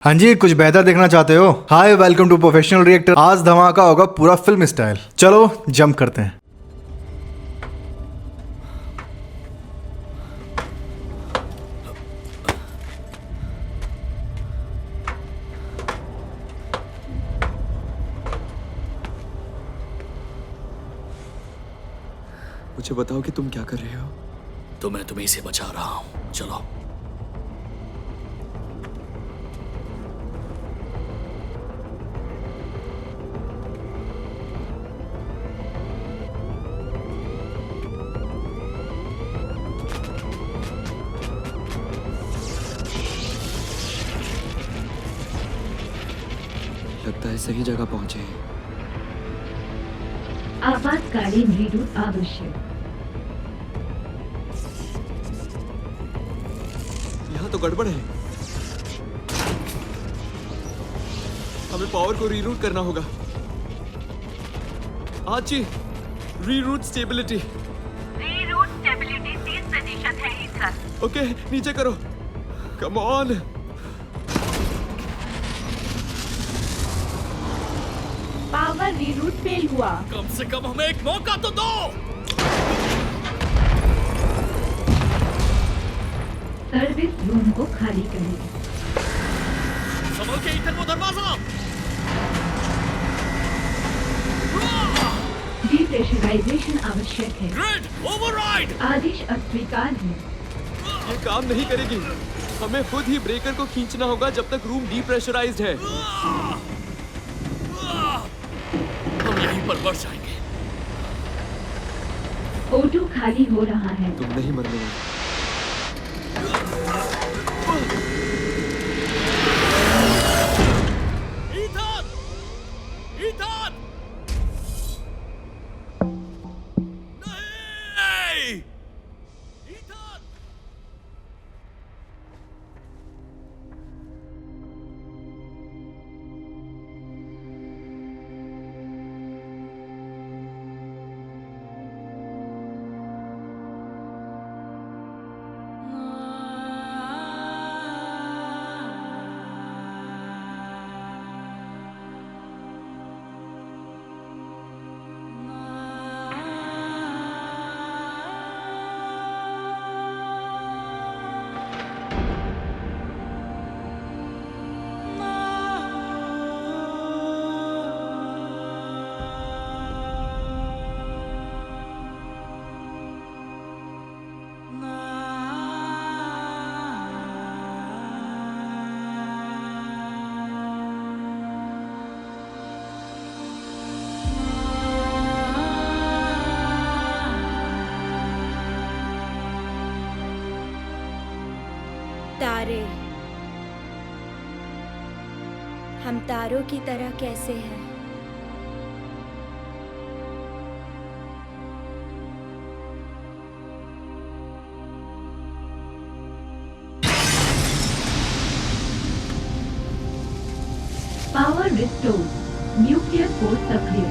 हाँ जी, कुछ बेहतर देखना चाहते हो? हाय, वेलकम टू प्रोफेशनल रिएक्टर। आज धमाका होगा पूरा फिल्म स्टाइल। चलो जंप करते हैं। मुझे बताओ कि तुम क्या कर रहे हो। तो मैं तुम्हें से बचा रहा हूं। चलो। लगता है सही जगह पहुंचे हैं। आपातकालीन रीरूट आवश्यक। यहाँ तो गड़बड़ है। हमें पावर को रीरूट करना होगा। आची, रीरूट स्टेबिलिटी। रीरूट स्टेबिलिटी 30% है ईथर। ओके, नीचे करो। Come on. Power reroute fail हुआ। कम से कम हमें एक मौका तो दो। सर्विस रूम को खाली करें। संभल के ईथर, वो दरवाजा। डिप्रेशराइजेशन आवश्यक है। Grid override. आदेश अस्वीकार है। ये काम नहीं करेगी। हमें खुद ही ब्रेकर को खींचना होगा जब तक रूम डीप्रेशराइज्ड है। हम यहीं पर बढ़ जाएंगे। O2 खाली हो रहा है। तुम नहीं मरने वाले। ईथर! ईथर! नहीं! ईथर! तारे, हम तारों की तरह कैसे हैं? Power restore. न्यूक्लियर फोर्स सक्रिय।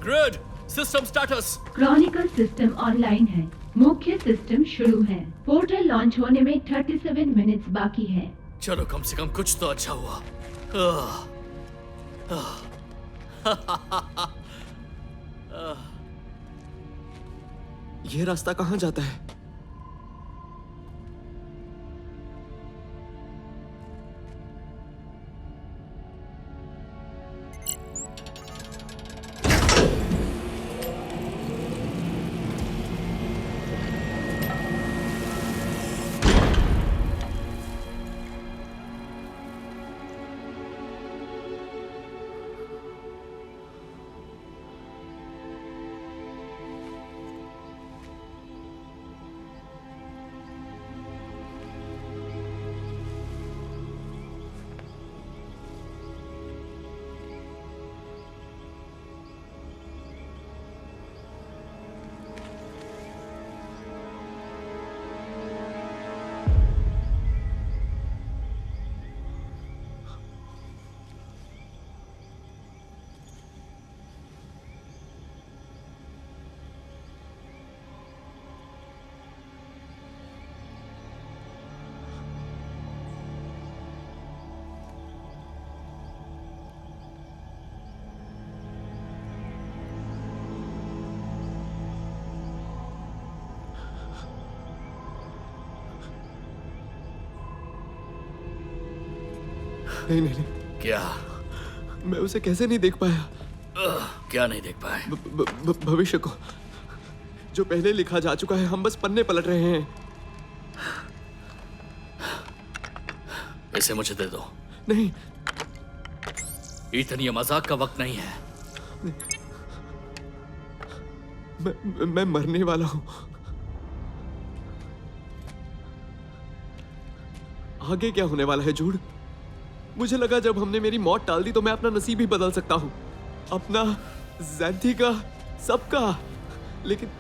Grid system status. Chronicle system online है। मुख्य सिस्टम शुरू है। पोर्टल लॉन्च होने में 37 मिनट्स बाकी है। चलो, कम से कम कुछ तो अच्छा हुआ। ये रास्ता कहाँ जाता है? नहीं नहीं नहीं, क्या? मैं उसे कैसे नहीं देख पाया? क्या नहीं देख पाए? भविष्य को, जो पहले लिखा जा चुका है। हम बस पन्ने पलट रहे हैं। इसे मुझे दे दो। नहीं, ईथन, ये मजाक का वक्त नहीं है। मैं मरने वाला हूं। आगे क्या होने वाला है जूड? मुझे लगा जब हमने मेरी मौत टाल दी तो मैं अपना नसीब ही बदल सकता हूं, अपना, ज़ैंथी का, सबका। लेकिन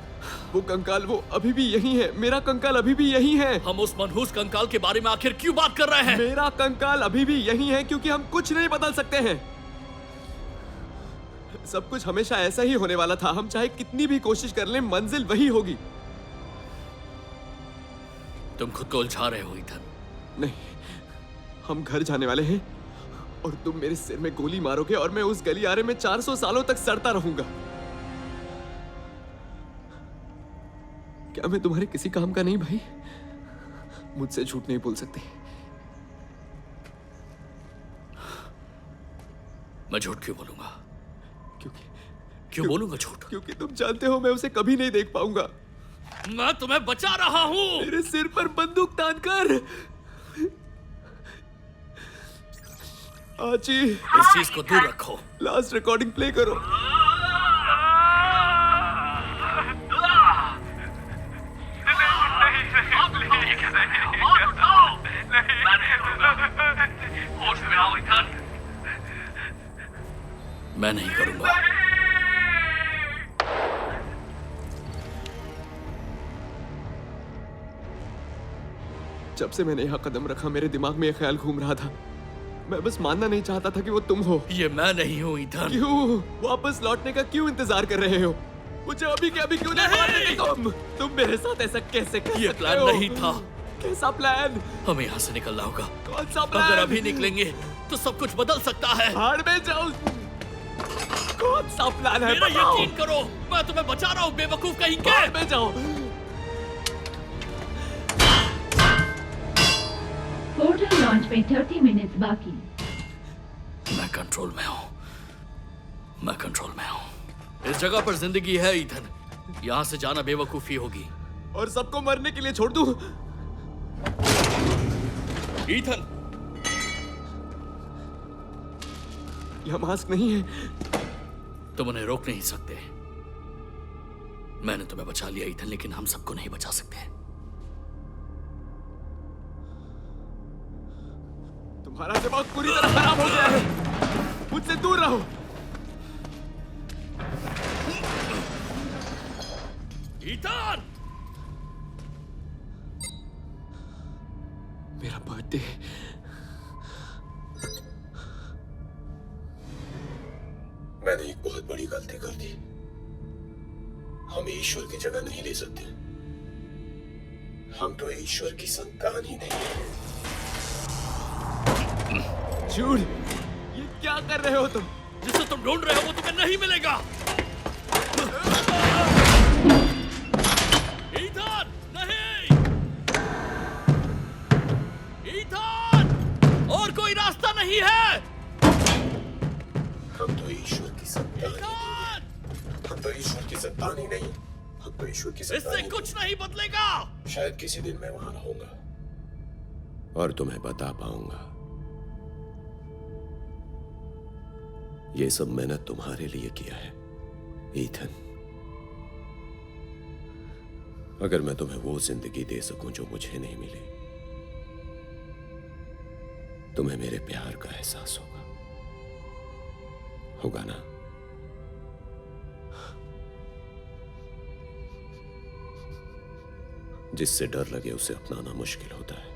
वो कंकाल, वो अभी भी यही है। मेरा कंकाल अभी भी यही है। हम उस मनहूस कंकाल के बारे में आखिर क्यों बात कर रहे हैं? मेरा कंकाल अभी भी यही है क्योंकि हम कुछ नहीं बदल सकते हैं। सब कुछ हमेशा ऐसा ही होने वाला था। हम चाहे कितनी भी कोशिश कर लें, मंजिल वही होगी। तुम खुद को उलझा रहे हो ईथन। नहीं, हम घर जाने वाले हैं और तुम मेरे सिर में गोली मारोगे और मैं उस गलियारे में 400 सालों तक सड़ता रहूंगा। क्या मैं तुम्हारे किसी काम का नहीं भाई? मुझसे झूठ नहीं बोल सकते। मैं झूठ क्यों बोलूंगा? क्यों बोलूंगा झूठ? क्योंकि तुम जानते हो मैं उसे कभी नहीं देख पाऊंगा। मैं तुम्हें बचा रहा हूं। मेरे सिर पर बंदूक तान कर। आची, इस चीज को दूर रखो। लास्ट रिकॉर्डिंग प्ले करो। मैं नहीं करूंगा। जब से मैंने यहाँ कदम रखा मेरे दिमाग में यह ख्याल घूम रहा था। मैं बस मानना नहीं चाहता था कि वो तुम हो। ये मैं नहीं हूँ ईथन। क्यों वापस लौटने का क्यों इंतजार कर रहे हो? मुझे अभी के अभी क्यों नहीं मार देते तुम मेरे साथ ऐसा कैसे कर ये सकते प्लान हो? नहीं था। कैसा प्लान? हमें यहाँ से निकलना होगा। कौन सा प्लान? अगर अभी निकलेंगे तो सब कुछ बदल सकता है। भाड़ में जाओ। कौन सा प्लान है? मेरा बताओ। यकीन करो, मैं तुम्हें बचा रहा हूँ बेवकूफ कहीं के। भाड़ में जाओ। पोर्टल लॉन्च में 30 मिनट्स बाकी। मैं कंट्रोल में हूँ। मैं कंट्रोल में हूँ। इस जगह पर जिंदगी है ईथन। यहाँ से जाना बेवकूफी होगी। और सबको मरने के लिए छोड़ दूं? ईथन, यह मास्क नहीं है। तुम उन्हें रोक नहीं सकते। मैंने तुम्हें बचा लिया ईथन, लेकिन हम सबको नहीं बचा सकते। तुम्हारा दिमाग पूरी तरह खराब हो गया है। मुझसे दूर रहो। ईथन! मेरा बर्थडे। मैंने एक बहुत बड़ी गलती कर दी। हम ईश्वर की जगह नहीं ले सकते। हम तो ईश्वर की संतान ही नहीं है। जूड, ये क्या कर रहे हो तुम? जिसे तुम ढूंढ रहे हो वो तुम्हें नहीं मिलेगा। ईथन, नहीं! ईथन! और कोई रास्ता नहीं है। हम तो ईश्वर की संतान ही नहीं है। हम तो ईश्वर की संतान ही नहीं। हम तो ईश्वर की संतान इससे ही कुछ नहीं बदलेगा। शायद किसी दिन मैं वहां रहूंगा और तुम्हें बता पाऊंगा। ये सब मैंने तुम्हारे लिए किया है ईथन। अगर मैं तुम्हें वो जिंदगी दे सकूं जो मुझे नहीं मिली, तुम्हें मेरे प्यार का एहसास होगा ना? जिससे डर लगे उसे अपनाना मुश्किल होता है।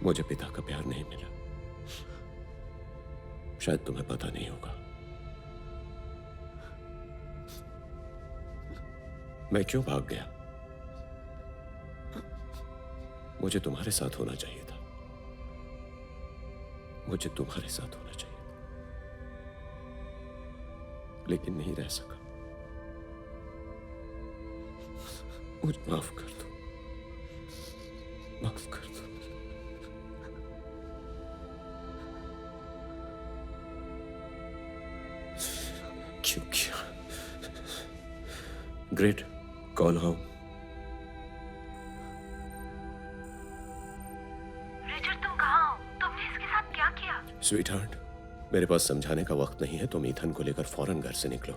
मुझे पिता का प्यार नहीं मिला। शायद तुम्हें पता नहीं होगा। मैं क्यों भाग गया? मुझे तुम्हारे साथ होना चाहिए था। मुझे तुम्हारे साथ होना चाहिए था, लेकिन नहीं रह सका। मुझे माफ कर दो। माफ कर दो। अचीव किया। Great, call how? रिचर्ड तुम कहाँ हो? तुमने इसके साथ क्या किया? स्वीटहार्ट, मेरे पास समझाने का वक्त नहीं है। तुम ईथन को लेकर फौरन घर से निकलो।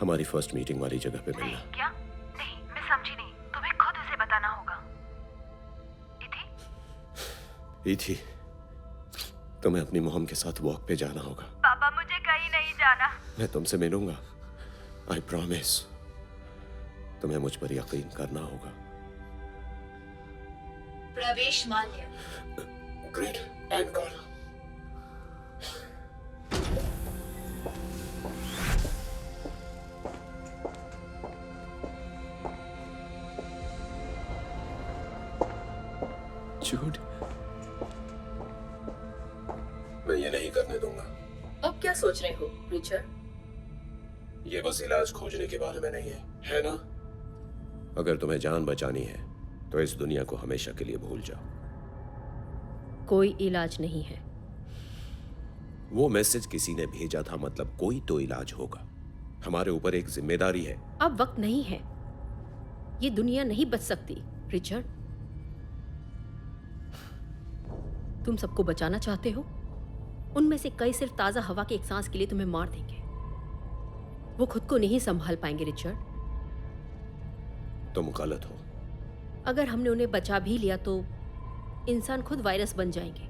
हमारी फर्स्ट मीटिंग वाली जगह पे मिलना। नहीं, क्या? नहीं, मैं समझी नहीं। तुम्हें खुद उसे बताना होगा। इथी, तुम्हें अपनी मोहम के साथ वॉक पे जाना होगा। पापा, मुझे कहीं नहीं जाना। मैं तुमसे मिलूंगा, आई प्रॉमिस। तुम्हें मुझ पर यकीन करना होगा। प्रवेश मान्य। Great, and call. जूड, मैं ये नहीं करने दूंगा। अब क्या सोच रहे हो रिचर्ड? ये बस इलाज खोजने के बारे में नहीं है ना? अगर तुम्हें जान बचानी है तो इस दुनिया को हमेशा के लिए भूल जाओ। कोई इलाज नहीं है। वो मैसेज किसी ने भेजा था, मतलब कोई तो इलाज होगा। हमारे ऊपर एक जिम्मेदारी है। अब वक्त नहीं है। ये दुनिया नहीं बच सकती रिचर्ड। तुम सबको बचाना चाहते हो? उनमें से कई सिर्फ ताजा हवा के एक सांस के लिए तुम्हें मार देंगे। वो खुद को नहीं संभाल पाएंगे रिचर्ड। तुम गलत हो। अगर हमने उन्हें बचा भी लिया तो इंसान खुद वायरस बन जाएंगे।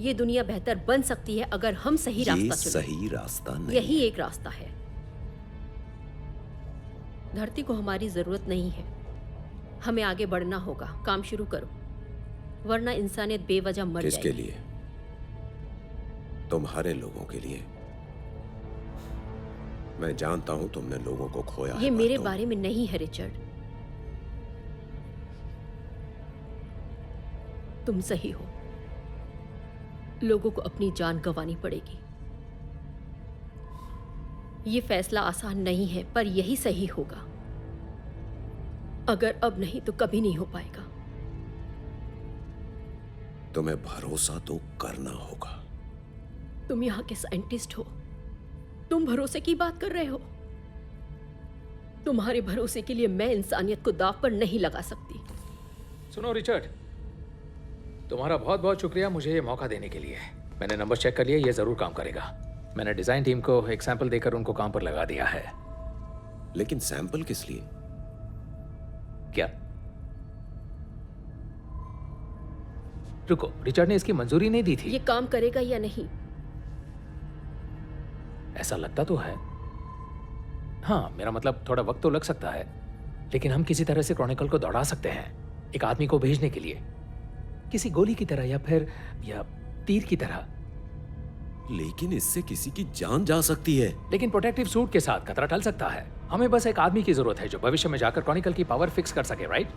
ये दुनिया बेहतर बन सकती है अगर हम सही रास्ता चुनें। सही रास्ता नहीं। यही एक रास्ता है। धरती को हमारी जरूरत नहीं है। हमें आगे बढ़ना होगा। काम शुरू करो, वरना इंसानियत बेवजह मर जाएगी। किसके लिए? तुम्हारे लोगों के लिए। मैं जानता हूं तुमने लोगों को खोया है। ये मेरे बारे में नहीं है रिचर्ड। तुम सही हो। लोगों को अपनी जान गंवानी पड़ेगी। ये फैसला आसान नहीं है, पर यही सही होगा। अगर अब नहीं तो कभी नहीं हो पाएगा। तुम्हें भरोसा तो करना होगा। तुम यहाँ के साइंटिस्ट हो। तुम भरोसे की बात कर रहे हो। तुम्हारे भरोसे के लिए मैं इंसानियत को दांव पर नहीं लगा सकती। सुनो रिचर्ड, तुम्हारा बहुत बहुत शुक्रिया मुझे ये मौका देने के लिए। मैंने नंबर चेक कर लिया, ये जरूर काम करेगा। मैंने डिजाइन टीम को एक सैंपल देकर उनको काम पर लगा दिया है। लेकिन सैंपल किस लिए? क्या? रुको, रिचर्ड ने इसकी मंजूरी नहीं दी थी। ये काम करेगा या नहीं? ऐसा लगता तो है। हाँ, मेरा मतलब थोड़ा वक्त तो लग सकता है, लेकिन हम किसी तरह से क्रॉनिकल को दौड़ा सकते हैं। एक आदमी को भेजने के लिए, किसी गोली की तरह या तीर की तरह। लेकिन इससे किसी की जान जा सकती है। लेकिन प्रोटेक्टिव सूट के साथ खतरा टल सकता है। हमें बस एक आदमी की जरूरत है जो भविष्य में जाकर क्रॉनिकल की पावर फिक्स कर सके, राइट?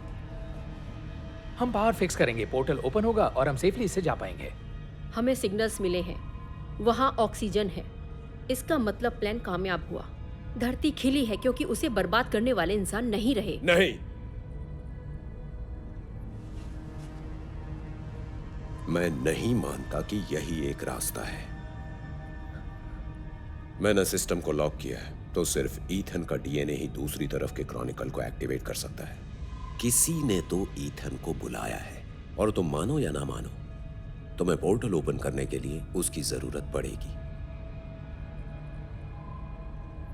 हम पावर फिक्स करेंगे, पोर्टल ओपन होगा और हम सेफली इससे जा पाएंगे। हमें सिग्नल्स मिले हैं, वहां ऑक्सीजन है। इसका मतलब प्लान कामयाब हुआ। धरती खिली है क्योंकि उसे बर्बाद करने वाले इंसान नहीं रहे। नहीं, मैं नहीं मानता कि यही एक रास्ता है। मैंने सिस्टम को लॉक किया है, तो सिर्फ ईथन का डीएनए ही दूसरी तरफ के क्रॉनिकल को एक्टिवेट कर सकता है। किसी ने तो ईथन को बुलाया है, और तुम मानो या ना मानो, तुम्हें पोर्टल ओपन करने के लिए उसकी जरूरत पड़ेगी।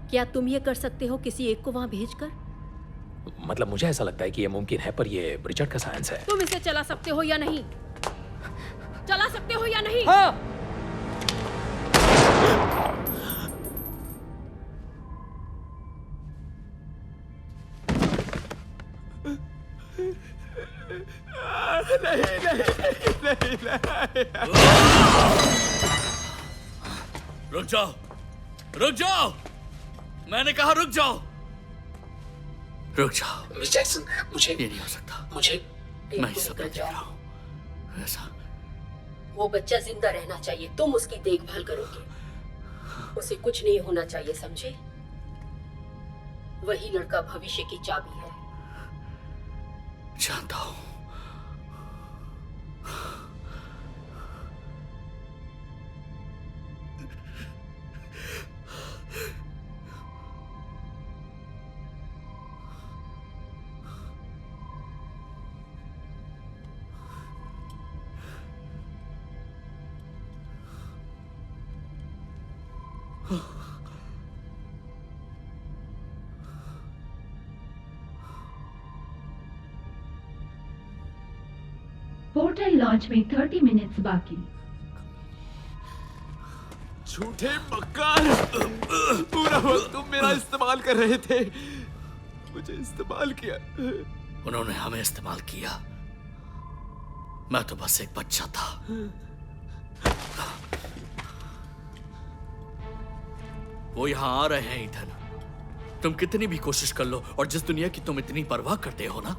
क्या तुम ये कर सकते हो किसी एक को वहां भेजकर? मतलब मुझे ऐसा लगता है कि ये मुमकिन है, पर ये रिचर्ड का साइंस है। तुम इसे चला सकते हो या नहीं? चला सकते हो या नहीं? हाँ। रुक जाओ, रुक जाओ, मैंने कहा रुक जाओ, रुक जाओ। मिस जैक्सन, मुझे ये नहीं हो सकता। मुझे मैं ही सब देख रहा हूँ। ऐसा वो बच्चा जिंदा रहना चाहिए। तुम उसकी देखभाल करोगे। उसे कुछ नहीं होना चाहिए, समझे? वही लड़का भविष्य की चाबी है। जानता हूँ। पोर्टल लॉन्च में 30 मिनट्स बाकी। झूठे मक्कार, पूरा वक्त तुम मेरा इस्तेमाल कर रहे थे, मुझे इस्तेमाल किया। उन्होंने हमें इस्तेमाल किया, मैं तो बस एक बच्चा था। वो यहां आ रहे हैं ईथन। तुम कितनी भी कोशिश कर लो और जिस दुनिया की तुम इतनी परवाह करते हो ना,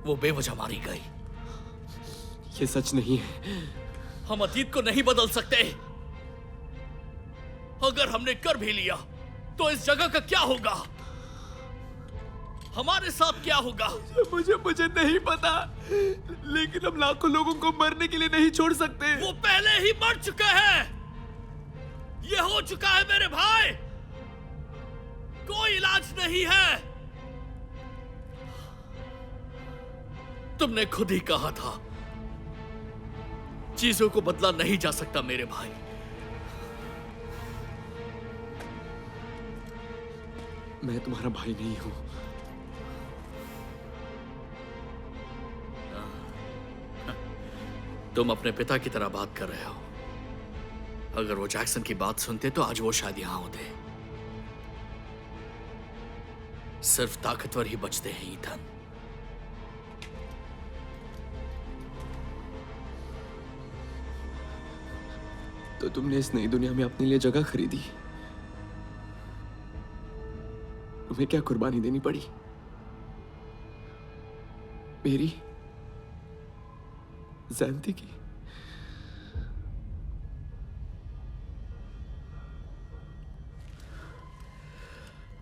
वो बेवजह मारी गई। ये सच नहीं है। हम अतीत को नहीं बदल सकते। अगर हमने कर भी लिया तो इस जगह का क्या होगा? हमारे साथ क्या होगा? मुझे नहीं पता, लेकिन हम लाखों लोगों को मरने के लिए नहीं छोड़ सकते। वो पहले ही मर चुके हैं। ये हो चुका है मेरे भाई। कोई इलाज नहीं है। तुमने खुद ही कहा था, चीजों को बदला नहीं जा सकता मेरे भाई। मैं तुम्हारा भाई नहीं हूं। तुम अपने पिता की तरह बात कर रहे हो। अगर वो जैक्सन की बात सुनते तो आज वो शायद यहां होते। सिर्फ ताकतवर ही बचते हैं ईथन। तो तुमने इस नई दुनिया में अपने लिए जगह खरीदी। तुम्हें क्या कुर्बानी देनी पड़ी? मेरी, ज़ैंथी की।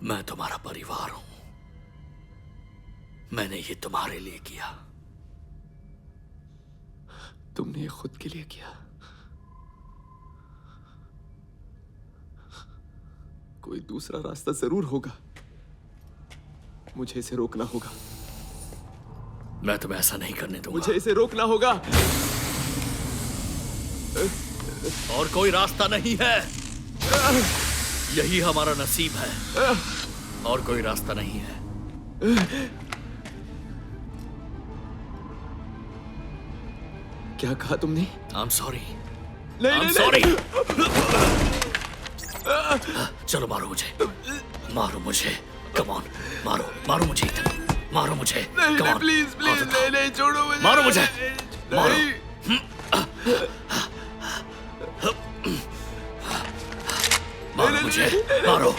मैं तुम्हारा परिवार हूं। मैंने ये तुम्हारे लिए किया। तुमने ये खुद के लिए किया। कोई दूसरा रास्ता जरूर होगा। मुझे इसे रोकना होगा। मैं तुम्हें ऐसा नहीं करने दूंगा। मुझे इसे रोकना होगा। और कोई रास्ता नहीं है। यही हमारा नसीब है। और कोई रास्ता नहीं है। क्या कहा तुमने? I'm sorry. नहीं, I'm नहीं, sorry. नहीं। चलो मारो मुझे। मारो मुझे। Come on. मारो मुझे ईथन। मारो मुझे। नहीं, Come नहीं, on. प्लीज नहीं, छोड़ो मुझे। मारो मुझे। मारो। मारो मुझे। मारो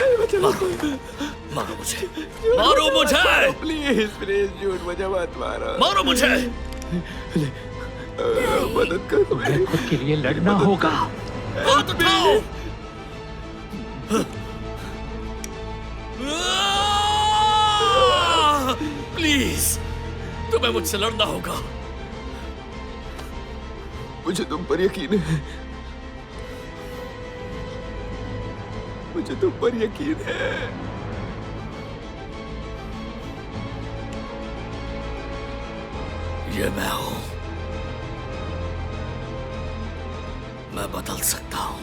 मुझे। मारो मुझे। प्लीज झूठ मुझे मत मारो। मारो मुझे। मदद करो मेरी। खुद के लिए लड़ना होगा। हाथ उठाओ। प्लीज, तुम्हें मुझसे लड़ना होगा। मुझे तुम पर यकीन है। मुझे तुम पर यकीन है। ये मैं हूं। मैं बदल सकता हूं।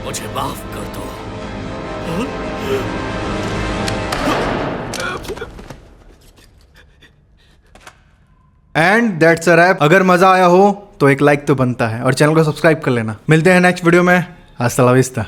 मुझे माफ कर दो। And that's a wrap. अगर मजा आया हो तो एक लाइक तो बनता है और चैनल को सब्सक्राइब कर लेना। मिलते हैं नेक्स्ट वीडियो में। हasta la vista।